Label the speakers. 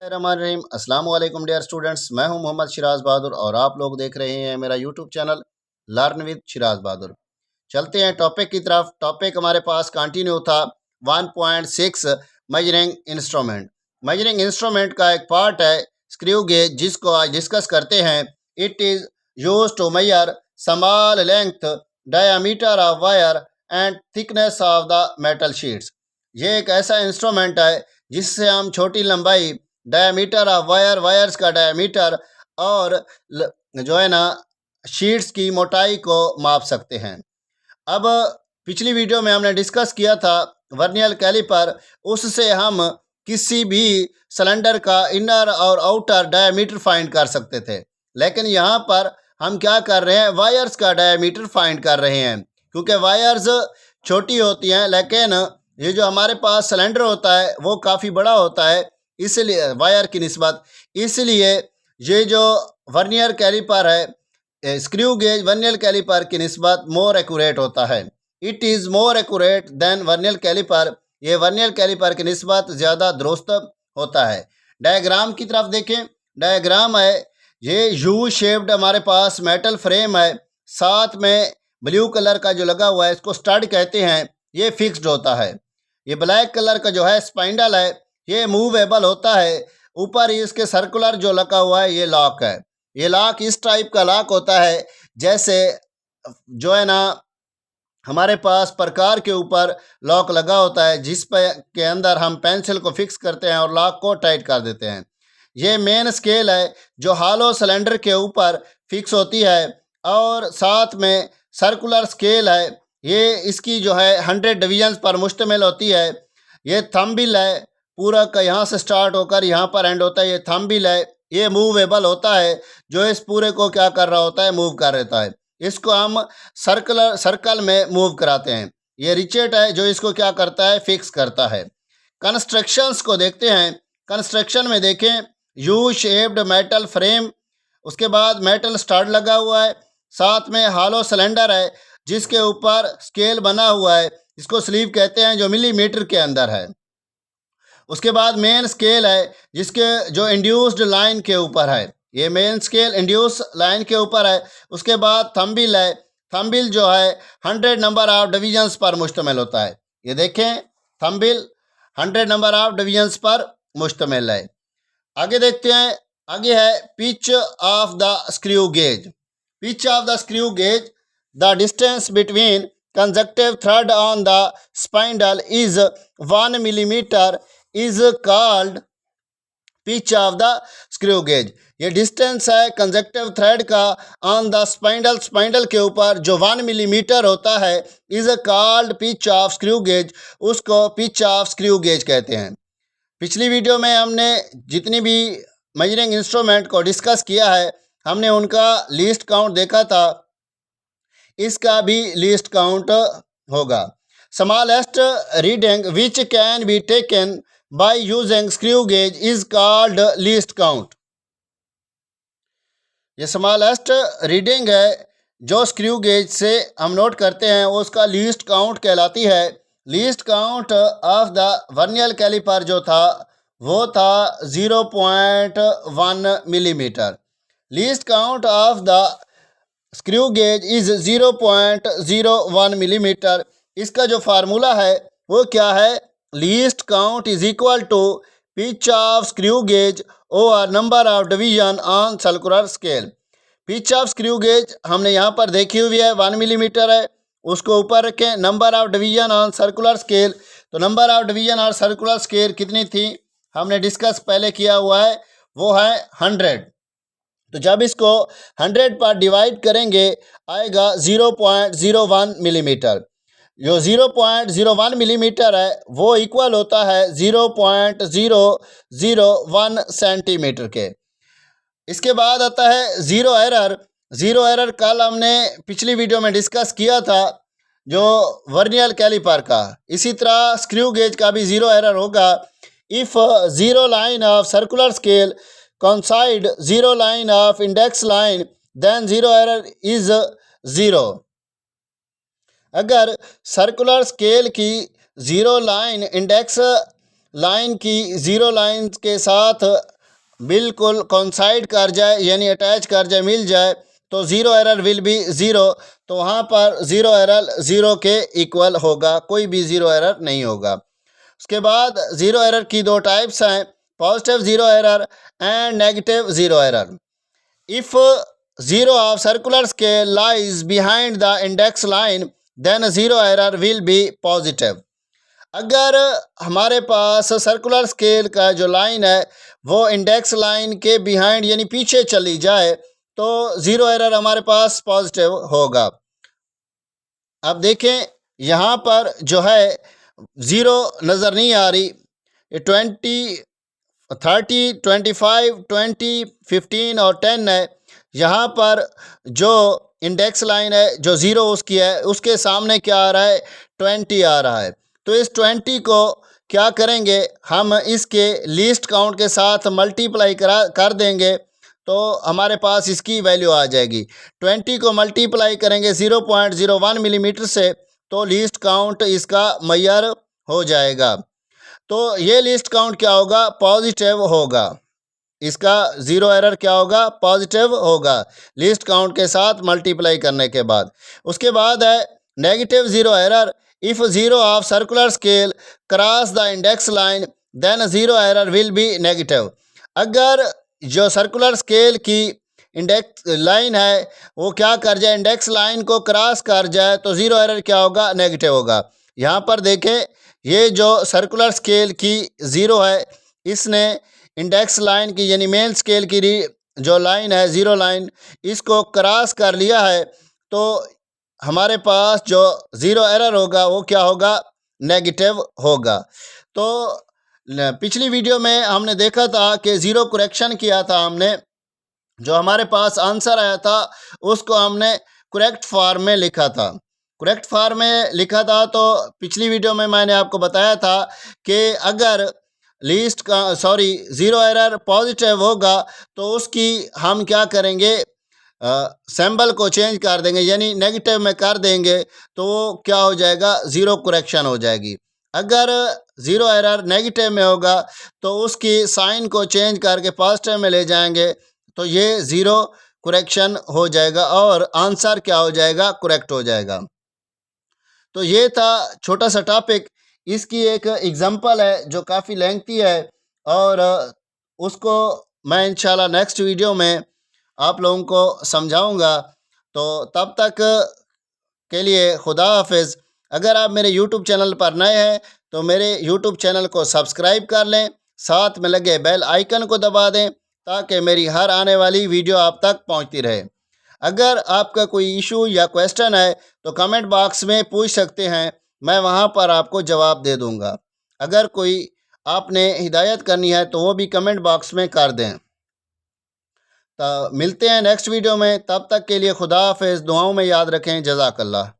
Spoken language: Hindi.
Speaker 1: रहीम अस्सलाम वालेकुम डियर स्टूडेंट्स। मैं हूं मोहम्मद शिराज बहादुर और आप लोग देख रहे हैं मेरा YouTube channel learn with Shiraz Bahadur. चलते हैं टॉपिक की तरफ। टॉपिक हमारे पास कंटिन्यू था 1.6 मेजरिंग इंस्ट्रूमेंट। मेजरिंग इंस्ट्रूमेंट का एक पार्ट है स्क्रू गेज, जिसको आज डिस्कस करते हैं। It is use to measure small length diameter of wire and thickness of the metal sheets. ये एक ऐसा इंस्ट्रूमेंट है जिससे हम छोटी लंबाई, डायमीटर ऑफ वायर्स का डायमीटर और जो है ना शीट्स की मोटाई को माप सकते हैं। अब पिछली वीडियो में हमने डिस्कस किया था वर्नियर कैलिपर। उससे हम किसी भी सिलेंडर का इनर और आउटर डायमीटर फाइंड कर सकते थे, लेकिन यहाँ पर हम क्या कर रहे हैं, वायर्स का डायमीटर फाइंड कर रहे हैं। क्योंकि वायर्स छोटी होती हैं, लेकिन ये जो हमारे पास सिलेंडर होता है वो काफ़ी बड़ा होता है, इसलिए वायर की निस्बत। इसलिए ये जो वर्नियर कैलिपर है, स्क्रू गेज वर्नियर कैलिपर की निस्बत मोर एक्यूरेट होता है। It is more accurate than vernier caliper. ये वर्नियर कैलिपर की निस्बत ज़्यादा दुरुस्त होता है। डायग्राम की तरफ देखें। डायग्राम है ये यू शेप्ड हमारे पास मेटल फ्रेम है, साथ में ब्लू कलर का जो लगा हुआ है इसको स्टड कहते हैं, ये फिक्स्ड होता है। ये ब्लैक कलर का जो है स्पाइंडल है, ये मूवेबल होता है। ऊपर ही इसके सर्कुलर जो लगा हुआ है ये लॉक है। ये लॉक इस टाइप का लॉक होता है जैसे जो है ना हमारे पास प्रकार के ऊपर लॉक लगा होता है, जिस पे के अंदर हम पेंसिल को फिक्स करते हैं और लॉक को टाइट कर देते हैं। ये मेन स्केल है जो हॉलो सिलेंडर के ऊपर फिक्स होती है, और साथ में सर्कुलर स्केल है। ये इसकी जो है 100 डिवीजन्स पर मुश्तमिल होती है। ये थंबिल है, पूरा का यहाँ से स्टार्ट होकर यहाँ पर एंड होता है, ये थंबिल है। ये मूवेबल होता है, जो इस पूरे को क्या कर रहा होता है, मूव कर देता है। इसको हम सर्कल में मूव कराते हैं। ये रिचेट है जो इसको क्या करता है, फिक्स करता है। कंस्ट्रक्शंस को देखते हैं। कंस्ट्रक्शन में देखें, यू शेप्ड मेटल फ्रेम, उसके बाद मेटल स्टड लगा हुआ है, साथ में हॉलो सिलेंडर है जिसके ऊपर स्केल बना हुआ है, इसको स्लीव कहते हैं, जो मिलीमीटर के अंदर है। उसके बाद मेन स्केल है जिसके जो इंड्यूस्ड लाइन के ऊपर है, ये मेन स्केल इंड्यूस लाइन के ऊपर है। उसके बाद थंबिल है। थंबिल जो है 100 नंबर ऑफ डिवीजन्स पर मुश्तमिल होता है। ये देखें, थंबिल 100 नंबर ऑफ डिवीजन्स पर मुश्तमिल है। आगे देखते हैं। आगे है pitch of the screw gauge. Pitch of the screw gauge, the distance between conjunctive thread on the spindle is 1 millimetre is called pitch of the screw gauge. ये डिस्टेंस है कंजक्टिव थ्रेड का ऑन द स्पाइंडल के ऊपर जो 1 मिलीमीटर होता है, is called pitch of screw gauge. उसको पिच ऑफ स्क्रू गेज कहते हैं। पिछली वीडियो में हमने जितनी भी मेजरिंग इंस्ट्रूमेंट को डिस्कस किया है, हमने उनका लीस्ट काउंट देखा था। इसका भी लीस्ट काउंट होगा। Smallest reading which can be taken by using screw gauge is called least count. ये स्मॉलेस्ट रीडिंग है जो स्क्रू गेज से हम नोट करते हैं, उसका लीस्ट काउंट कहलाती है। Least count of the vernier caliper जो था वो था 0.1 millimetre. Least count of the screw gauge is 0.01 millimetre. इसका जो फार्मूला है वो क्या है, least count is equal to pitch of screw gauge over number of division on circular scale. Pitch of screw gauge हमने यहाँ पर देखी हुई है 1 मिलीमीटर है, उसको ऊपर रखें। Number of division on circular scale, तो नंबर ऑफ डिवीजन और सर्कुलर स्केल कितनी थी हमने डिस्कस पहले किया हुआ है, वो है 100। तो जब इसको 100 पर डिवाइड करेंगे आएगा 0.01 मिलीमीटर। जो 0.01 मिलीमीटर है वो इक्वल होता है 0.001 सेंटीमीटर के। इसके बाद आता है ज़ीरो एरर। ज़ीरो एरर कल हमने पिछली वीडियो में डिस्कस किया था जो वर्नियर कैलिपर का। इसी तरह स्क्रू गेज का भी ज़ीरो एरर होगा। If zero line of circular scale coincide zero line of index line then zero error is 0। अगर सर्कुलर स्केल की ज़ीरो लाइन इंडेक्स लाइन की ज़ीरो लाइन के साथ बिल्कुल कोइंसाइड कर जाए यानी अटैच कर जाए, मिल जाए, तो zero error will be zero. तो वहाँ पर ज़ीरो एरर ज़ीरो के इक्वल होगा, कोई भी ज़ीरो एरर नहीं होगा। उसके बाद ज़ीरो एरर की दो टाइप्स हैं, positive zero error and negative zero error. If zero of circular scale lies behind the index line than zero error will be positive. अगर हमारे पास सर्कुलर स्केल का जो लाइन है वो इंडेक्स लाइन के बिहाइंड यानी पीछे चली जाए तो ज़ीरो एरर हमारे पास पॉजिटिव होगा। अब देखें यहाँ पर जो है ज़ीरो नज़र नहीं आ रही, 20, 30, 25, 20, 15 और 10 है। यहाँ पर जो इंडेक्स लाइन है जो ज़ीरो उसकी है उसके सामने क्या आ रहा है, 20 आ रहा है। तो इस 20 को क्या करेंगे, हम इसके लीस्ट काउंट के साथ मल्टीप्लाई कर देंगे तो हमारे पास इसकी वैल्यू आ जाएगी। 20 को मल्टीप्लाई करेंगे 0.01 मिलीमीटर से तो लीस्ट काउंट इसका मैयर हो जाएगा। तो ये लिस्ट काउंट क्या होगा, पॉजिटिव होगा। इसका ज़ीरो एरर क्या होगा, पॉजिटिव होगा लिस्ट काउंट के साथ मल्टीप्लाई करने के बाद। उसके बाद है negative zero error. If zero of circular scale cross the index line than zero error will be negative. अगर जो सर्कुलर स्केल की इंडेक्स लाइन है वो क्या कर जाए, इंडेक्स लाइन को क्रॉस कर जाए तो ज़ीरो एरर क्या होगा, नेगेटिव होगा। यहाँ पर देखें ये जो सर्कुलर स्केल की ज़ीरो है इसने इंडेक्स लाइन की यानी मेन स्केल की जो लाइन है ज़ीरो लाइन इसको क्रॉस कर लिया है तो हमारे पास जो ज़ीरो एरर होगा वो क्या होगा, नेगेटिव होगा। तो पिछली वीडियो में हमने देखा था कि ज़ीरो करेक्शन किया था हमने, जो हमारे पास आंसर आया था उसको हमने करेक्ट फॉर्म में लिखा था। करेक्ट फॉर्म में लिखा था तो पिछली वीडियो में मैंने आपको बताया था कि अगर लीस्ट का ज़ीरो एरर पॉजिटिव होगा तो उसकी हम क्या करेंगे, सिंबल को चेंज कर देंगे यानी नेगेटिव में कर देंगे तो वो क्या हो जाएगा, ज़ीरो करेक्शन हो जाएगी। अगर ज़ीरो एरर नेगेटिव में होगा तो उसकी साइन को चेंज करके पॉजिटिव में ले जाएंगे तो ये ज़ीरो करेक्शन हो जाएगा और आंसर क्या हो जाएगा, करेक्ट हो जाएगा। तो ये था छोटा सा टॉपिक। इसकी एक एग्जांपल है जो काफ़ी लेंथी है और उसको मैं इंशाल्लाह नेक्स्ट वीडियो में आप लोगों को समझाऊंगा। तो तब तक के लिए खुदा हाफिज़। अगर आप मेरे यूट्यूब चैनल पर नए हैं तो मेरे यूट्यूब चैनल को सब्सक्राइब कर लें, साथ में लगे बेल आइकन को दबा दें ताकि मेरी हर आने वाली वीडियो आप तक पहुंचती रहे। अगर आपका कोई इशू या क्वेश्चन है तो कमेंट बॉक्स में पूछ सकते हैं, मैं वहां पर आपको जवाब दे दूंगा। अगर कोई आपने हिदायत करनी है तो वो भी कमेंट बॉक्स में कर दें। तो मिलते हैं नेक्स्ट वीडियो में, तब तक के लिए खुदा हाफिज़। दुआओं में याद रखें। जज़ाकल्लाह।